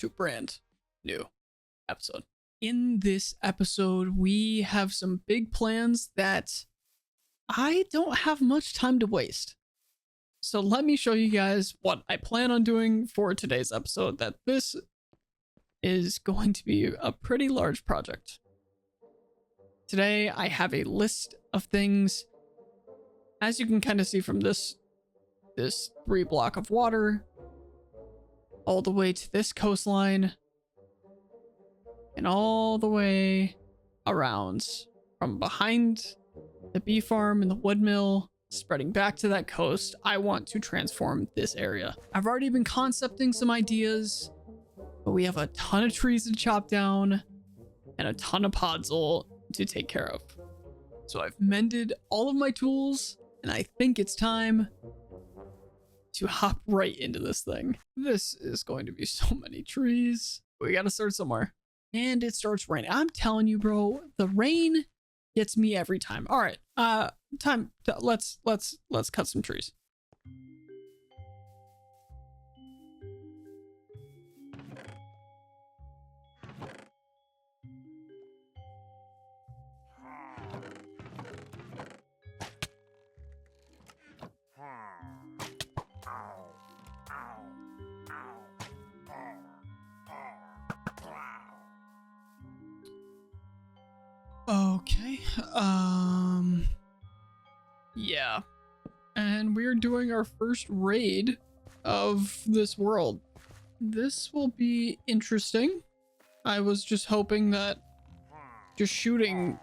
to a brand new episode. In this episode, we have some big plans that I don't have much time to waste. So let me show you guys what I plan on doing for today's episode, that this is going to be a pretty large project. Today, I have a list of things. As you can kind of see from this 3 block of water, all the way to this coastline, and all the way around from behind the bee farm and the wood mill, spreading back to that coast. I want to transform this area. I've already been concepting some ideas, but we have a ton of trees to chop down and a ton of podzol to take care of. So I've mended all of my tools, and I think it's time to hop right into this thing. This is going to be so many trees. We gotta start somewhere. And it starts raining. I'm telling you, bro, the rain gets me every time. All right, let's cut some trees. Okay, yeah. And we're doing our first raid of this world. This will be interesting. I was just hoping that just shooting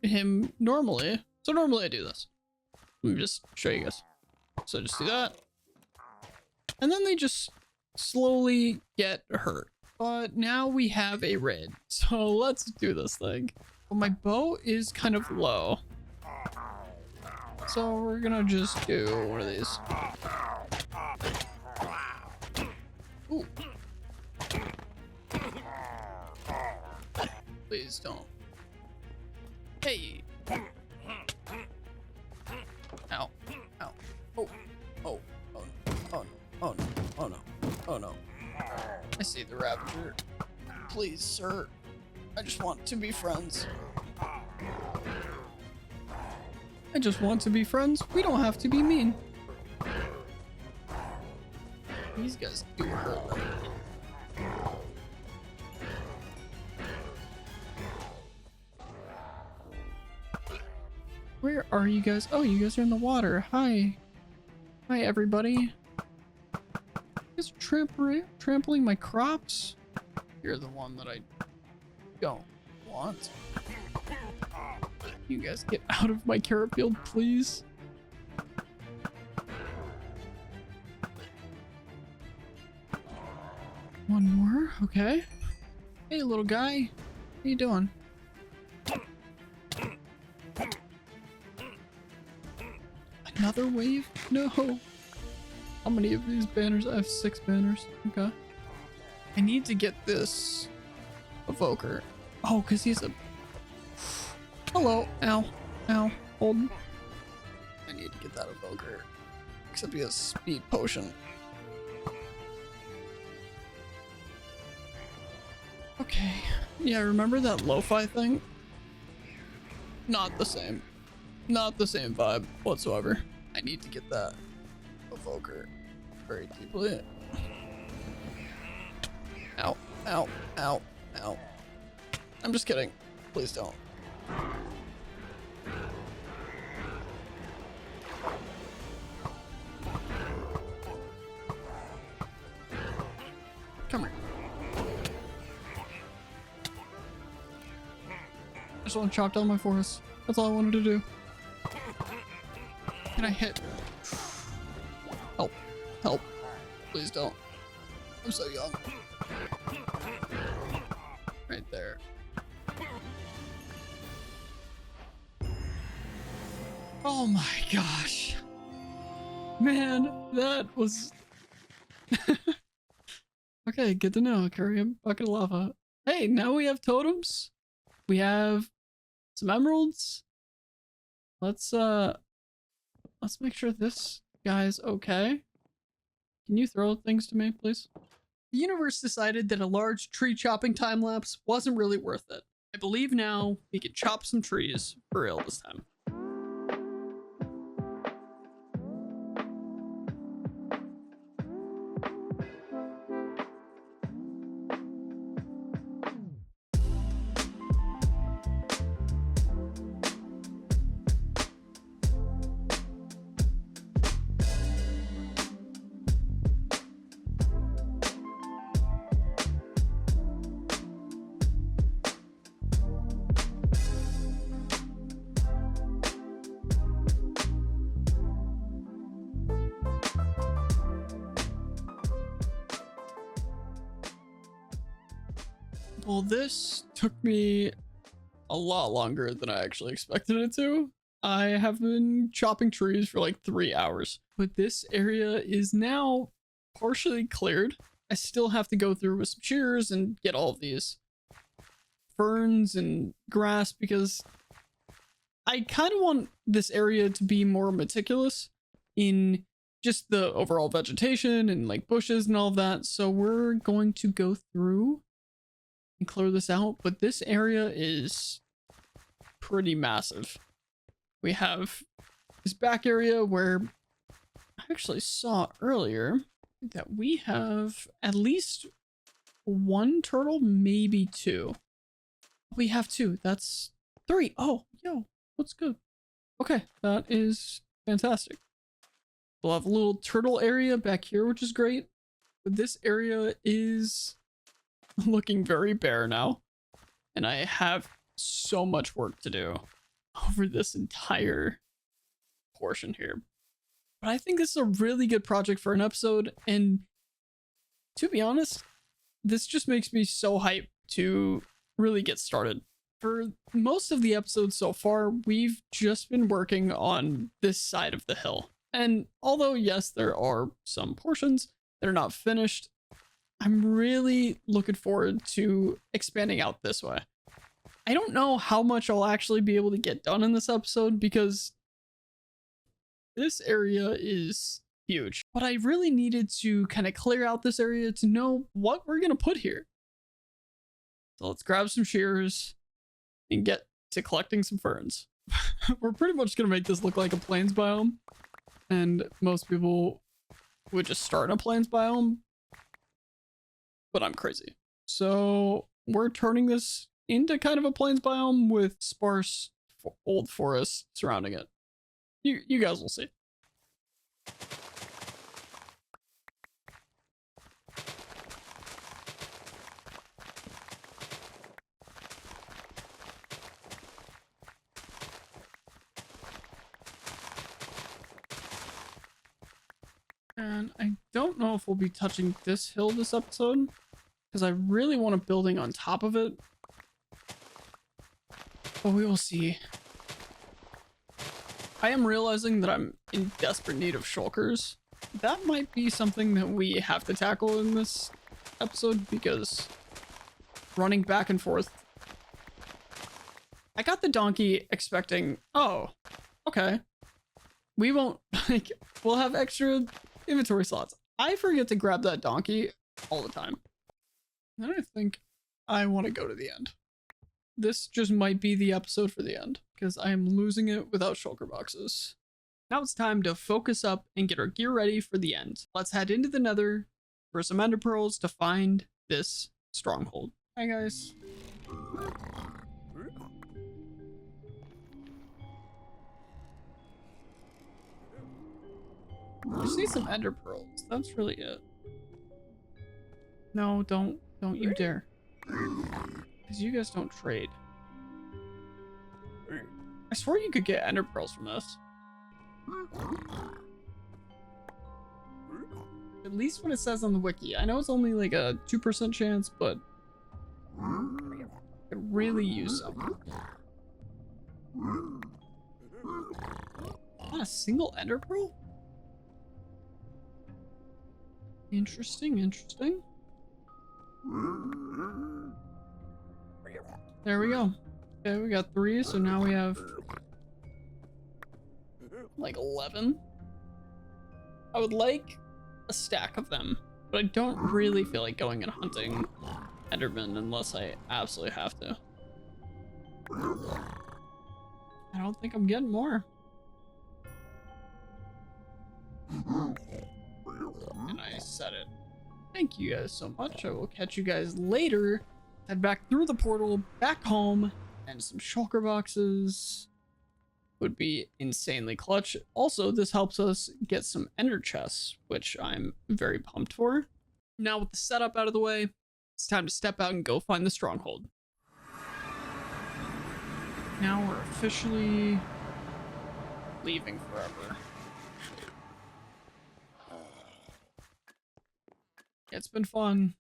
him normally. So normally I do this. Let me just show you guys. So just do that. And then they just slowly get hurt. But now we have a raid. So let's do this thing. Well, my bow is kind of low. So we're gonna just do one of these. Ooh. Please don't. Hey. Ow. Ow. Oh. Oh. Oh. Oh no. Oh no. Oh no. Oh no. I see the Ravager. Please, sir. I just want to be friends. I just want to be friends. We don't have to be mean. These guys do hurt. Where are you guys? Oh, you guys are in the water. Hi. Hi, everybody. You guys are trampling my crops? You're the one that I don't want. You guys get out of my carrot field, please. One more, okay. Hey, little guy. How you doing? Another wave? No. How many of these banners? I have 6 banners. Okay. I need to get this evoker. Oh, because he's a... Hello. Ow. Ow. Hold. I need to get that evoker. Except he has speed potion. Okay. Yeah, remember that lo-fi thing? Not the same. Not the same vibe whatsoever. I need to get that evoker very deeply. Ow. Ow. Ow. Ow. I'm just kidding. Please don't. Come here. I just want to chop down my forest. That's all I wanted to do. Can I hit? Help. Help. Please don't. I'm so young. Right there. Oh my gosh. Man, that was... Okay, good to know. Carry a bucket of lava. Hey, now we have totems. We have some emeralds. Let's make sure this guy's okay. Can you throw things to me, please? The universe decided that a large tree chopping time lapse wasn't really worth it. I believe now we can chop some trees for real this time. Well, this took me a lot longer than I actually expected it to. I have been chopping trees for like 3 hours, but this area is now partially cleared. I still have to go through with some shears and get all of these ferns and grass because I kind of want this area to be more meticulous in just the overall vegetation and like bushes and all of that. So we're going to go through and clear this out, but this area is pretty massive. We have this back area where I actually saw earlier that we have at least 1 turtle, maybe 2. We have 2. That's 3. Oh, yo, what's good? Okay, that is fantastic. We'll have a little turtle area back here, which is great. But this area is looking very bare now. And I have so much work to do over this entire portion here. But I think this is a really good project for an episode. And to be honest, this just makes me so hyped to really get started. For most of the episodes so far, we've just been working on this side of the hill. And although, yes, there are some portions that are not finished, I'm really looking forward to expanding out this way. I don't know how much I'll actually be able to get done in this episode because this area is huge. But I really needed to kind of clear out this area to know what we're going to put here. So let's grab some shears and get to collecting some ferns. We're pretty much going to make this look like a plains biome. And most people would just start in a plains biome. But I'm crazy. So we're turning this into kind of a plains biome with sparse old forests surrounding it. You guys will see. And I don't know if we'll be touching this hill this episode, because I really want a building on top of it. But we will see. I am realizing that I'm in desperate need of shulkers. That might be something that we have to tackle in this episode, because running back and forth. I got the donkey expecting, oh, okay. We won't, like, we'll have extra inventory slots. I forget to grab that donkey all the time. And I think I want to go to the end. This just might be the episode for the end, because I am losing it without shulker boxes. Now it's time to focus up and get our gear ready for the end. Let's head into the nether for some ender pearls to find this stronghold. Hi guys. I just need some ender pearls. That's really it. No, don't you dare. Because you guys don't trade. I swear you could get ender pearls from this. At least what it says on the wiki. I know it's only like a 2% chance, but I could really use some. Not a single ender pearl? Interesting, interesting. There we go. Okay, we got 3, so now we have like 11. I would like a stack of them. But I don't really feel like going and hunting Enderman unless I absolutely have to. I don't think I'm getting more. And I said it. Thank you guys so much. I will catch you guys later. Head back through the portal, back home, and some shulker boxes would be insanely clutch. Also, this helps us get some ender chests, which I'm very pumped for. Now with the setup out of the way, it's time to step out and go find the stronghold. Now we're officially leaving forever. It's been fun.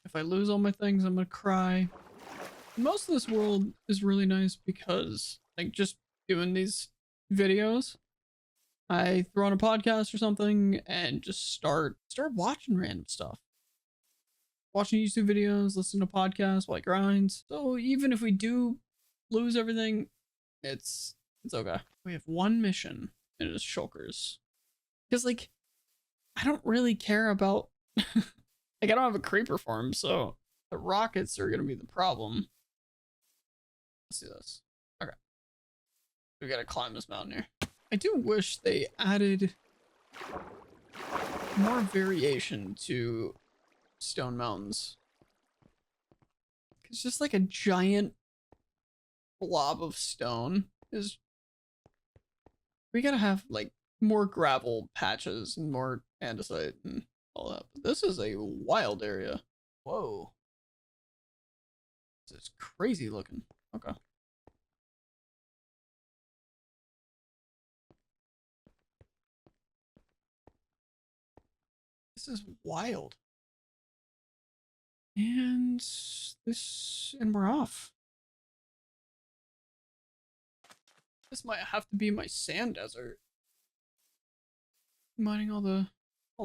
If I lose all my things, I'm gonna cry. Most of this world is really nice because, like, just doing these videos, I throw on a podcast or something and just start watching random stuff. Watching YouTube videos, listen to podcasts while I grind. So even if we do lose everything, it's okay. We have one mission, and it is shulkers. Because, like, I don't really care about like, I don't have a creeper farm, so the rockets are gonna be the problem. Let's do this. Okay. We gotta climb this mountain here. I do wish they added more variation to stone mountains. It's just like a giant blob of stone is... We gotta have, like, more gravel patches and more andesite and all that. But this is a wild area. Whoa. This is crazy looking. Okay. This is wild. And we're off. This might have to be my sand desert. Mining all the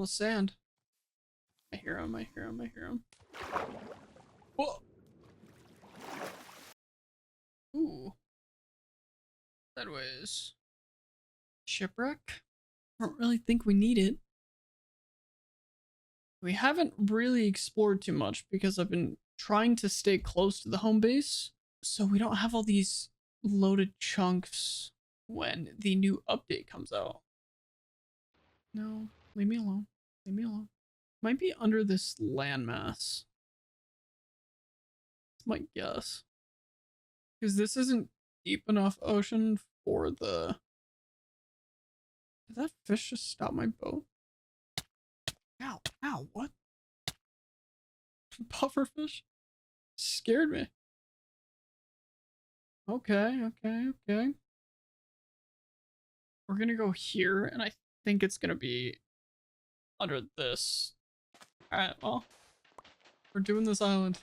sand. I hear him. Whoa. Ooh. Sideways. Shipwreck? I don't really think we need it. We haven't really explored too much because I've been trying to stay close to the home base, so we don't have all these loaded chunks when the new update comes out. No, leave me alone. Leave me alone. Might be under this landmass. That's my guess. Because this isn't deep enough ocean for the... Did that fish just stop my boat? Ow, ow, what? Pufferfish? Scared me. Okay. We're gonna go here, and I think it's gonna be under this. Alright, well, we're doing this island.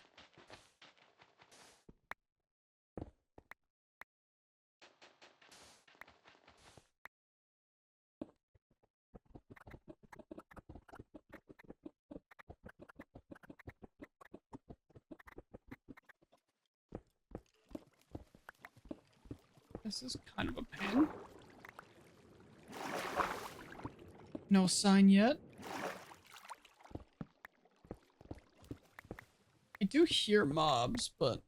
This is kind of a pain. No sign yet. I do hear mobs, but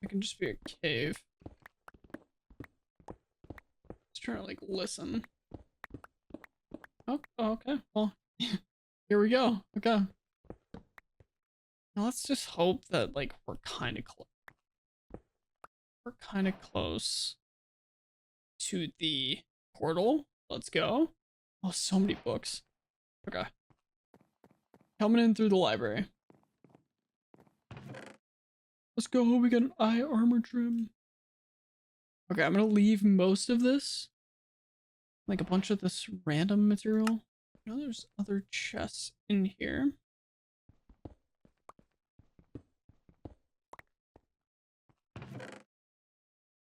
it can just be a cave. Just trying to, like, listen. Oh, okay. Well, here we go. Okay. Now let's just hope that, like, we're kind of close. We're kind of close to the portal. Let's go. Oh, so many books. Okay. Coming in through the library. Let's go. We got an eye armor trim. Okay, I'm gonna leave most of this. Like a bunch of this random material. I know there's other chests in here.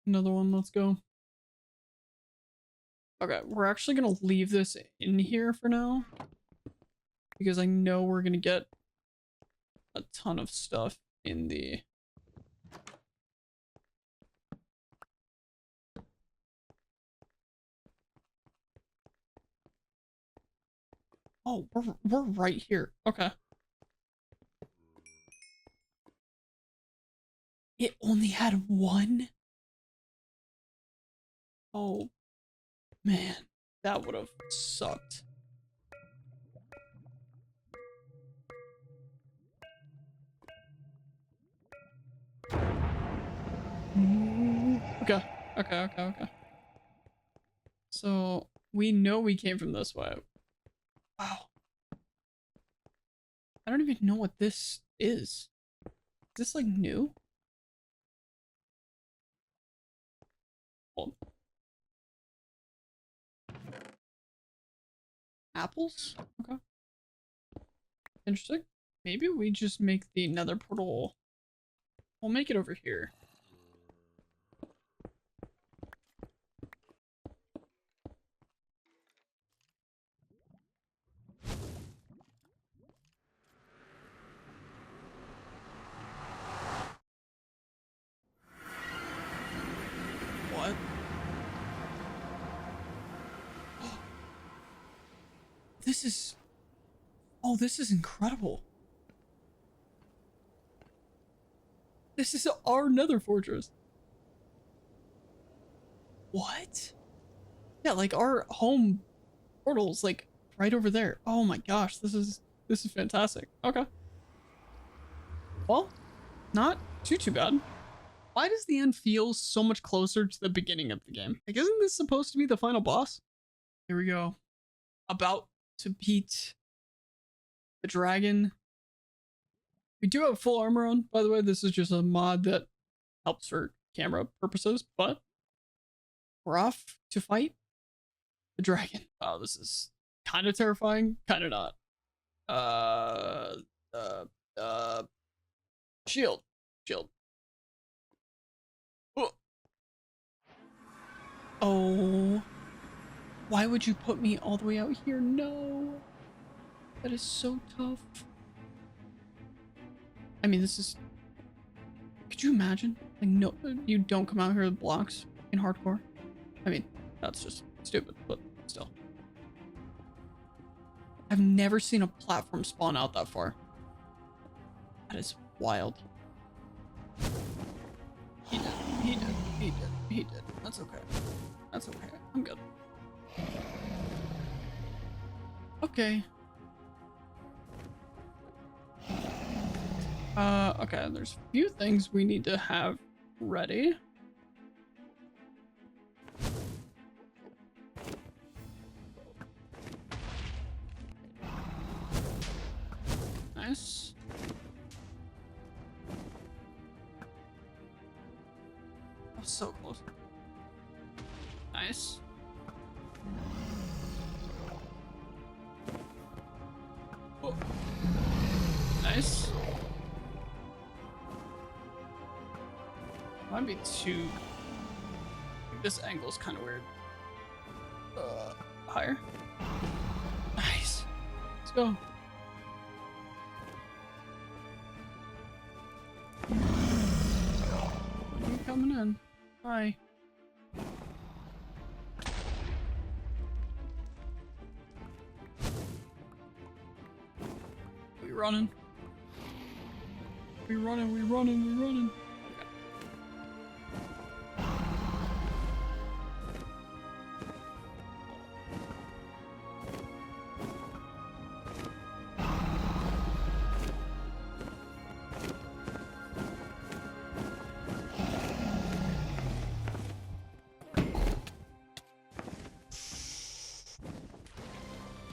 Another one, let's go. Okay, we're actually gonna leave this in here for now. Because I know we're gonna get a ton of stuff in the... Oh, we're right here. Okay. It only had one? Oh, man. That would have sucked. Okay. Okay. So, we know we came from this way. Wow. I don't even know what this is. Is this, like, new? Hold. Apples? Okay. Interesting. Maybe we just make the nether portal. We'll make it over here. What? This is... Oh, this is incredible. This is our nether fortress. What? Yeah, like our home portal's like right over there. Oh my gosh, this is fantastic. Okay. Well, not too bad. Why does the end feel so much closer to the beginning of the game? Like, isn't this supposed to be the final boss? Here we go. About to beat the dragon. We do have full armor on, by the way. This is just a mod that helps for camera purposes, but we're off to fight the dragon. Oh, this is kind of terrifying, kind of not. Shield. Oh. Why would you put me all the way out here? No. That is so tough. I mean, this is... Could you imagine? Like, no, you don't come out here with blocks in hardcore. I mean, that's just stupid, but still. I've never seen a platform spawn out that far. That is wild. He did. That's okay. I'm good. Okay. Okay, there's a few things we need to have ready. Nice. Oh, so close. Nice. Oh. Nice. Might be too... This angle's kind of weird. Higher. Nice. Let's go. You coming in? Hi. We running. We running.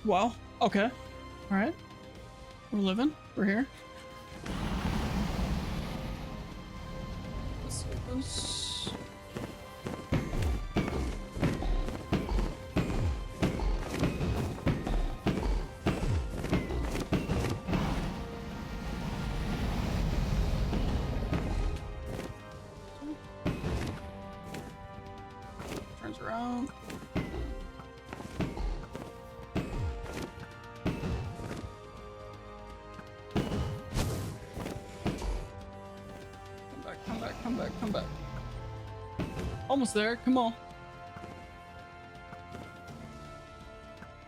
Well, okay. Alright. We're living. We're here. Let's get this. Turns around. Come back. Almost there. Come on.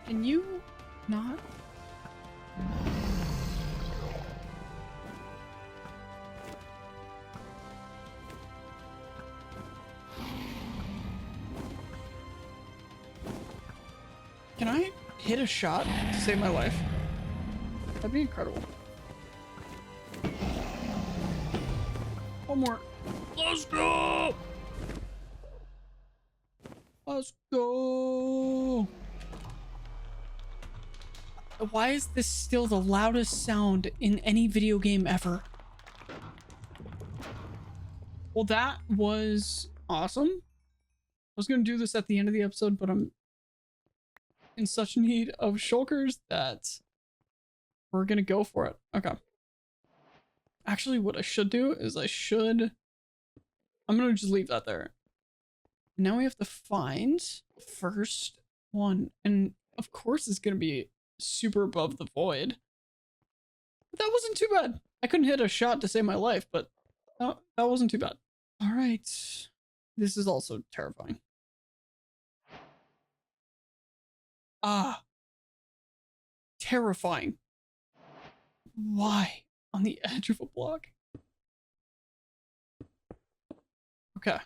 Can you not Can I hit a shot to save my life? That'd be incredible. One more. Let's go! Let's go! Why is this still the loudest sound in any video game ever? Well, that was awesome. I was going to do this at the end of the episode, but I'm in such need of shulkers that we're going to go for it. Okay. Actually, what I should do is I'm going to just leave that there. Now we have to find the first one. And of course it's going to be super above the void. But that wasn't too bad. I couldn't hit a shot to save my life, but that wasn't too bad. All right. This is also terrifying. Ah. Terrifying. Why? On the edge of a block? Okay.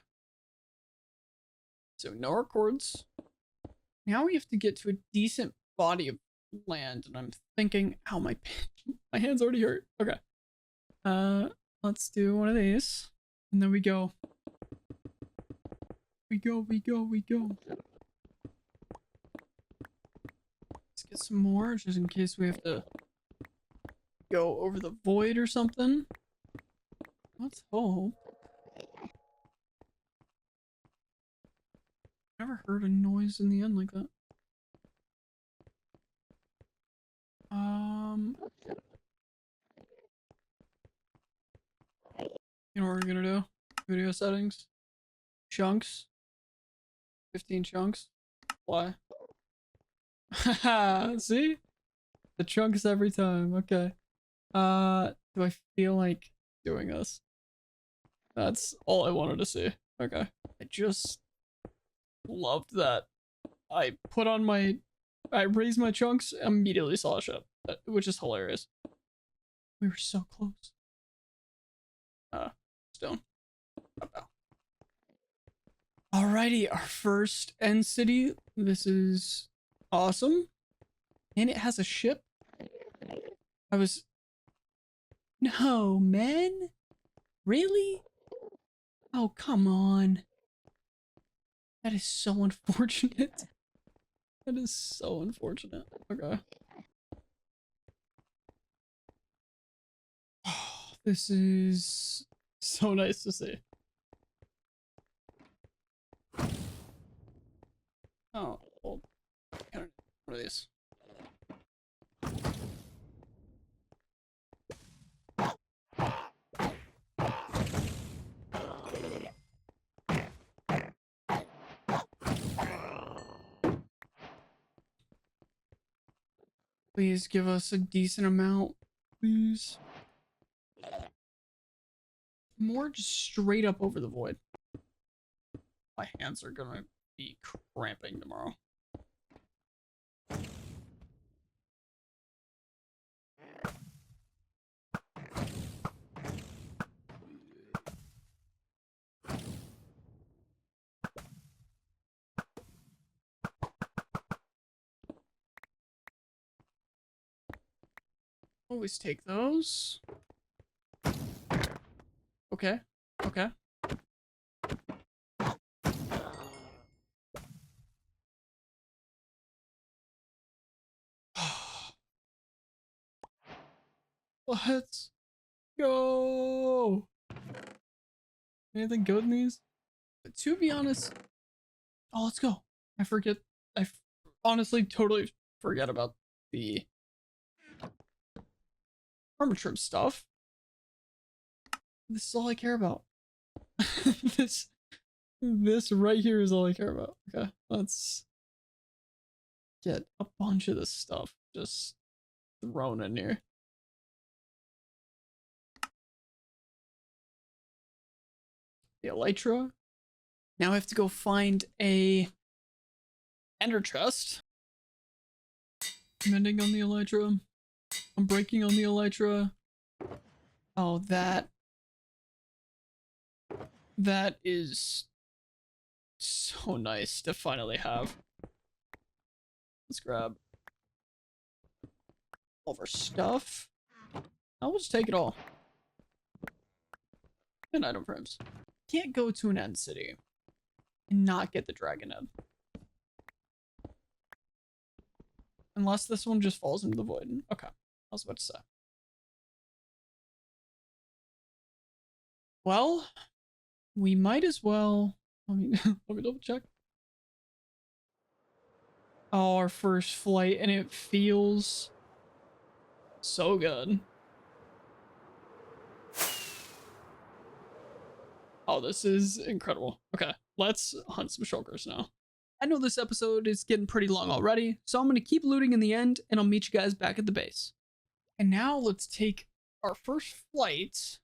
So no records. Now we have to get to a decent body of land, and I'm thinking, ow, my hand's already hurt. Okay. Let's do one of these. And then we go. We go. Let's get some more, just in case we have to go over the void or something. Let's hope. Never heard a noise in the end like that. You know what we're gonna do? Video settings. Chunks. 15 chunks. Why? Haha, see? The chunks every time. Okay. Do I feel like doing this? That's all I wanted to see. Okay. I just loved that. I raised my chunks, immediately saw a ship, which is hilarious. We were so close. Stone. Alrighty, our first end city. This is awesome. And it has a ship. No, man? Really? Oh, come on. That is so unfortunate. That is so unfortunate. Okay. Oh, this is so nice to see. Oh, well, one of these. Please give us a decent amount, please. More just straight up over the void. My hands are gonna be cramping tomorrow. Always take those. Okay. Okay. Let's go. Anything good in these? But to be honest, oh, let's go. I honestly totally forget about the armor trim stuff. This is all I care about. This right here is all I care about. Okay, let's get a bunch of this stuff just thrown in here. The elytra. Now I have to go find a ender chest. Mending on the elytra. I'm breaking on the elytra. Oh, that is so nice to finally have. Let's grab all of our stuff. I'll just take it all. And item frames. Can't go to an end city and not get the dragon head. Unless this one just falls into the void. Okay, I was about to say. Well, we might as well. Let me double check. Oh, our first flight, and it feels so good. Oh, this is incredible. Okay, let's hunt some shulkers now. I know this episode is getting pretty long already, so I'm going to keep looting in the end, and I'll meet you guys back at the base. And now let's take our first flight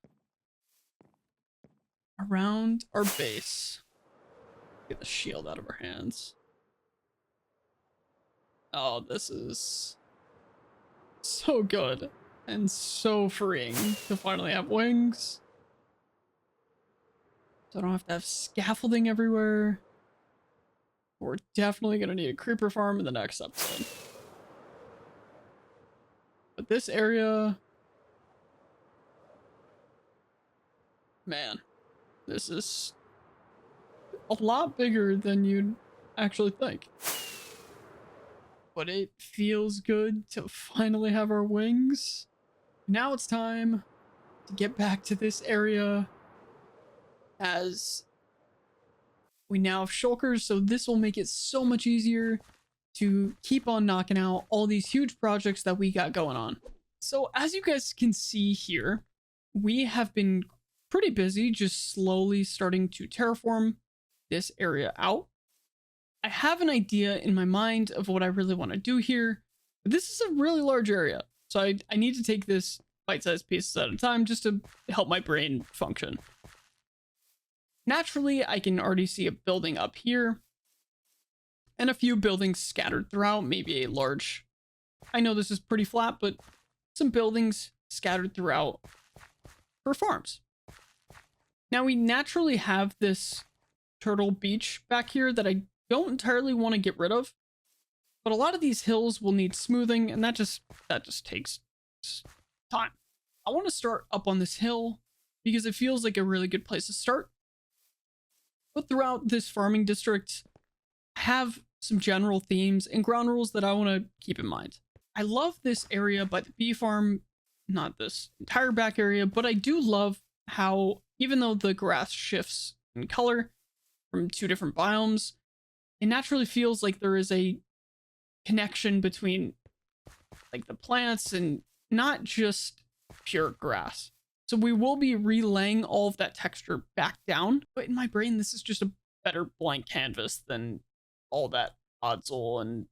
around our base. Get the shield out of our hands. Oh, this is so good and so freeing to finally have wings. So I don't have to have scaffolding everywhere. We're definitely going to need a creeper farm in the next episode. But this area... Man, this is a lot bigger than you'd actually think. But it feels good to finally have our wings. Now it's time to get back to this area, as we now have shulkers, so this will make it so much easier to keep on knocking out all these huge projects that we got going on. So as you guys can see here, we have been pretty busy just slowly starting to terraform this area out. I have an idea in my mind of what I really want to do here. This is a really large area, so I need to take this bite-sized pieces at a time just to help my brain function. Naturally, I can already see a building up here and a few buildings scattered throughout, maybe a large... I know this is pretty flat, but some buildings scattered throughout for farms. Now, we naturally have this turtle beach back here that I don't entirely want to get rid of, but a lot of these hills will need smoothing, and that just takes time. I want to start up on this hill because it feels like a really good place to start. But throughout this farming district, I have some general themes and ground rules that I want to keep in mind. I love this area by the bee farm, not this entire back area, but I do love how, even though the grass shifts in color from two different biomes, it naturally feels like there is a connection between like the plants and not just pure grass. So we will be relaying all of that texture back down, but in my brain, this is just a better blank canvas than all that oddsole and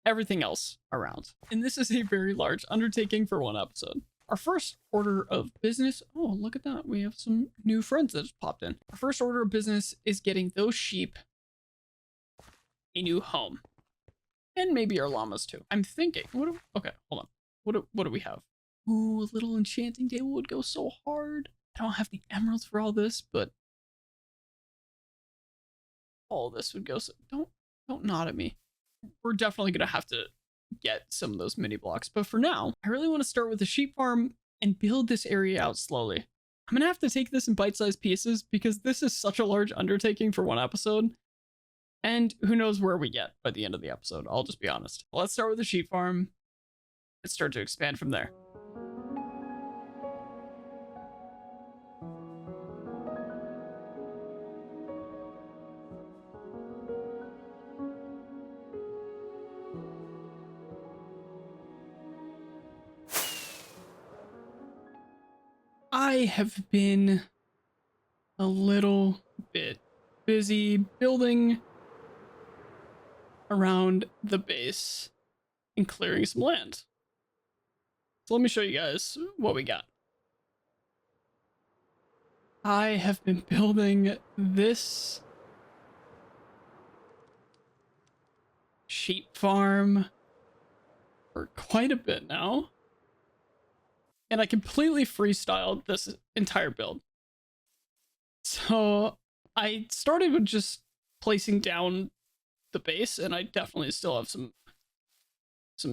everything else around. And this is a very large undertaking for one episode. Our first order of business, oh, look at that. We have some new friends that just popped in. Our first order of business is getting those sheep a new home. And maybe our llamas too. I'm thinking, okay, hold on. What do we have? Ooh, a little enchanting table would go so hard. I don't have the emeralds for all this, but all this would go so... Don't nod at me. We're definitely going to have to get some of those mini blocks. But for now, I really want to start with the sheep farm and build this area out slowly. I'm going to have to take this in bite-sized pieces because this is such a large undertaking for one episode. And who knows where we get by the end of the episode. I'll just be honest. Let's start with the sheep farm and start to expand from there. I have been a little bit busy building around the base and clearing some land. So let me show you guys what we got. I have been building this sheep farm for quite a bit now. and I completely freestyled this entire build. So I started with just placing down the base, and I definitely still have some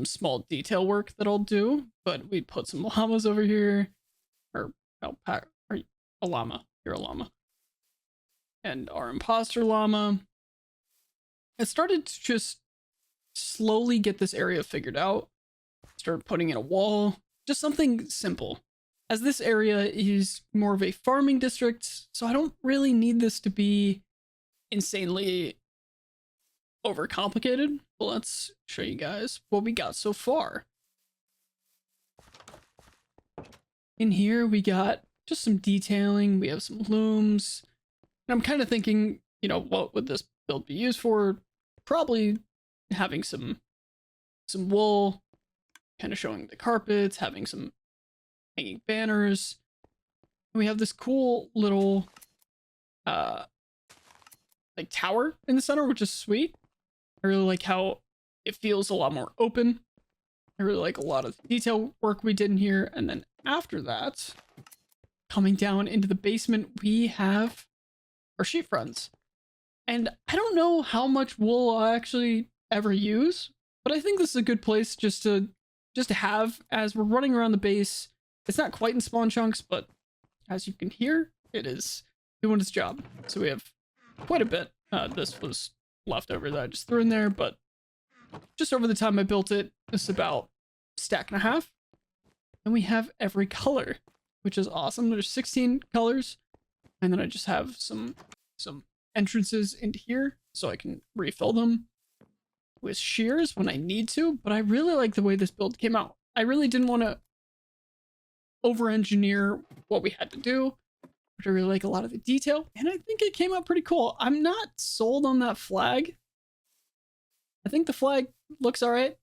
small detail work that I'll do, but we put some llamas over here, or alpaca, or a llama. You're a llama. And our imposter llama. I started to just slowly get this area figured out. Started putting in a wall, just something simple. As this area is more of a farming district, so I don't really need this to be insanely overcomplicated. But let's show you guys what we got so far. In here, we got just some detailing. We have some looms. And I'm kind of thinking, you know, what would this build be used for? Probably having some wool, kind of showing the carpets, having some hanging banners. And we have this cool little like tower in the center, which is sweet. I really like how it feels a lot more open. I really like a lot of detail work we did in here. And then after that, coming down into the basement, we have our sheep friends. And I don't know how much wool I'll actually ever use, but I think this is a good place just to have as we're running around the base. It's not quite in spawn chunks, but as you can hear, it is doing its job. So we have quite a bit. This was leftover that I just threw in there, but just over the time I built it, it's about a stack and a half. And we have every color, which is awesome. There's 16 colors. And then I just have some entrances into here so I can refill them with shears when I need to. But I really like the way this build came out. I really didn't want to over-engineer what we had to do, but I really like a lot of the detail, and I think it came out pretty cool. I'm not sold on that flag. I think the flag looks all right.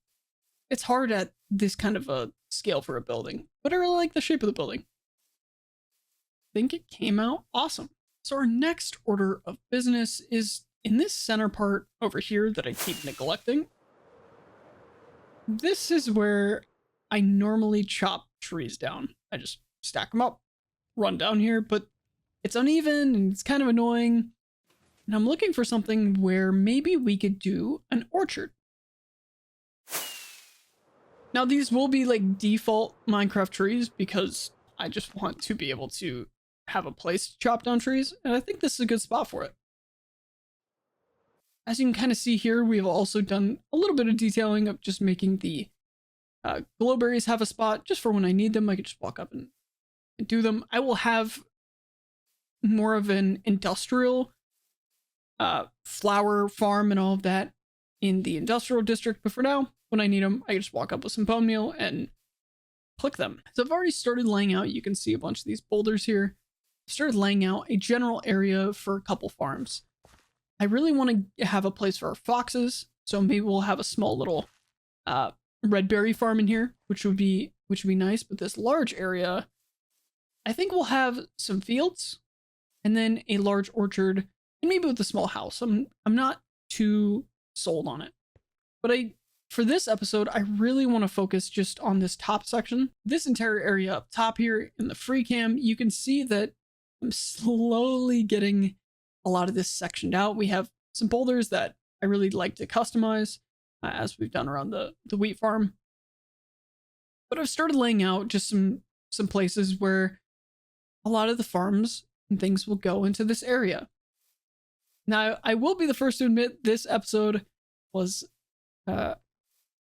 It's hard at this kind of a scale for a building, but I really like the shape of the building. I think it came out awesome. So our next order of business is in this center part over here that I keep neglecting. This is where I normally chop trees down. I just stack them up, run down here, but it's uneven and it's kind of annoying. And I'm looking for something where maybe we could do an orchard. Now these will be like default Minecraft trees because I just want to be able to have a place to chop down trees, and I think this is a good spot for it. As you can kind of see here, we've also done a little bit of detailing of just making the glowberries have a spot just for when I need them. I can just walk up and do them. I will have more of an industrial flower farm and all of that in the industrial district, but for now, when I need them, I can just walk up with some bone meal and click them. So I've already started laying out, you can see a bunch of these boulders here. I've started laying out a general area for a couple farms. I really want to have a place for our foxes, so maybe we'll have a small little red berry farm in here, which would be nice. But this large area, I think we'll have some fields and then a large orchard and maybe with a small house. I'm not too sold on it, but for this episode, I really want to focus just on this top section. This entire area up top here in the free cam, you can see that I'm slowly getting a lot of this sectioned out. We have some boulders that I really like to customize as we've done around the wheat farm. But I've started laying out just some places where a lot of the farms and things will go into this area. Now, I will be the first to admit this episode was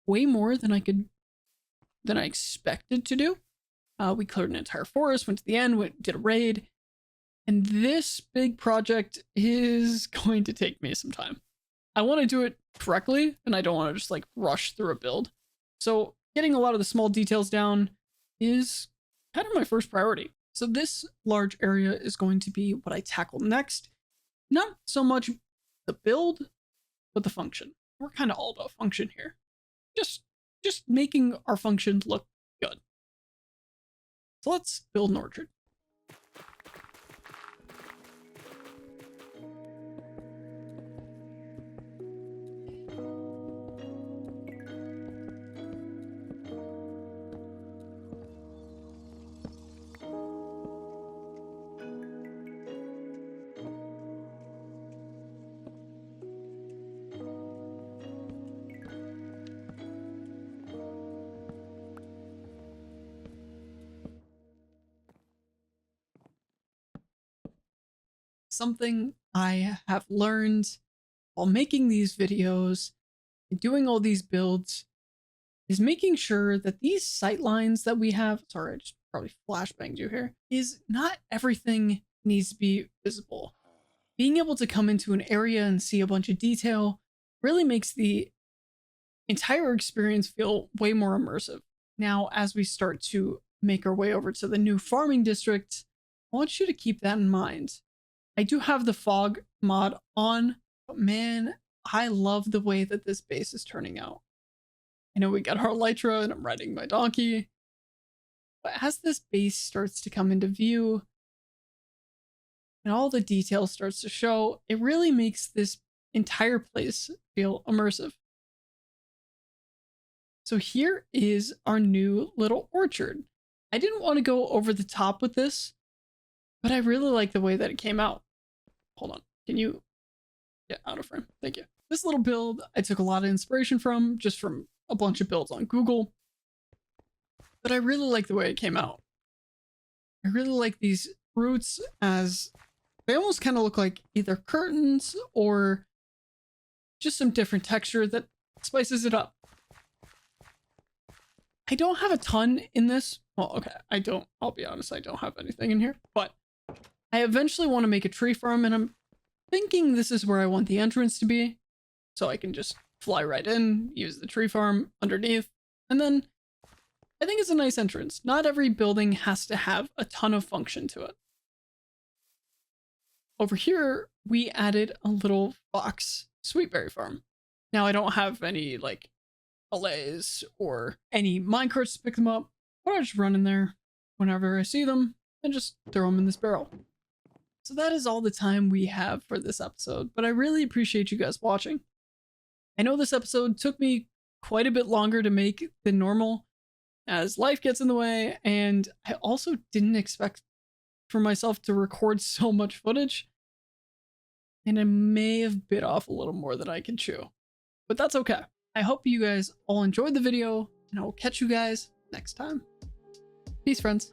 way more than I expected to do. We cleared an entire forest, went to the end, did a raid, and this big project is going to take me some time. I want to do it correctly, and I don't want to just like rush through a build. So getting a lot of the small details down is kind of my first priority. So this large area is going to be what I tackle next. Not so much the build, but the function. We're kind of all about function here. Just making our function look good. So let's build an orchard. something I have learned while making these videos and doing all these builds is making sure that these sightlines that we have, sorry, I just probably flashbanged you here, is not everything needs to be visible. Being able to come into an area and see a bunch of detail really makes the entire experience feel way more immersive. Now, as we start to make our way over to the new farming district, I want you to keep that in mind. I do have the fog mod on, but man, I love the way that this base is turning out. I know we got our elytra and I'm riding my donkey, but as this base starts to come into view and all the detail starts to show, it really makes this entire place feel immersive. So here is our new little orchard. I didn't want to go over the top with this, but I really like the way that it came out. Hold on, can you get out of frame? Thank you. This little build I took a lot of inspiration from, just from a bunch of builds on Google, but I really like the way it came out. I really like these fruits, as they almost kind of look like either curtains or just some different texture that spices it up. I don't have a ton in this. Well, okay, I'll be honest, I don't have anything in here, but I eventually want to make a tree farm, and I'm thinking this is where I want the entrance to be, so I can just fly right in, use the tree farm underneath, and then I think it's a nice entrance. Not every building has to have a ton of function to it. Over here, we added a little fox sweetberry farm. Now, I don't have any, like, allays or any minecarts to pick them up, but I just run in there whenever I see them and just throw them in this barrel. So that is all the time we have for this episode, but I really appreciate you guys watching. I know this episode took me quite a bit longer to make than normal, as life gets in the way, and I also didn't expect for myself to record so much footage, and I may have bit off a little more than I can chew, but that's okay. I hope you guys all enjoyed the video, and I will catch you guys next time. Peace, friends.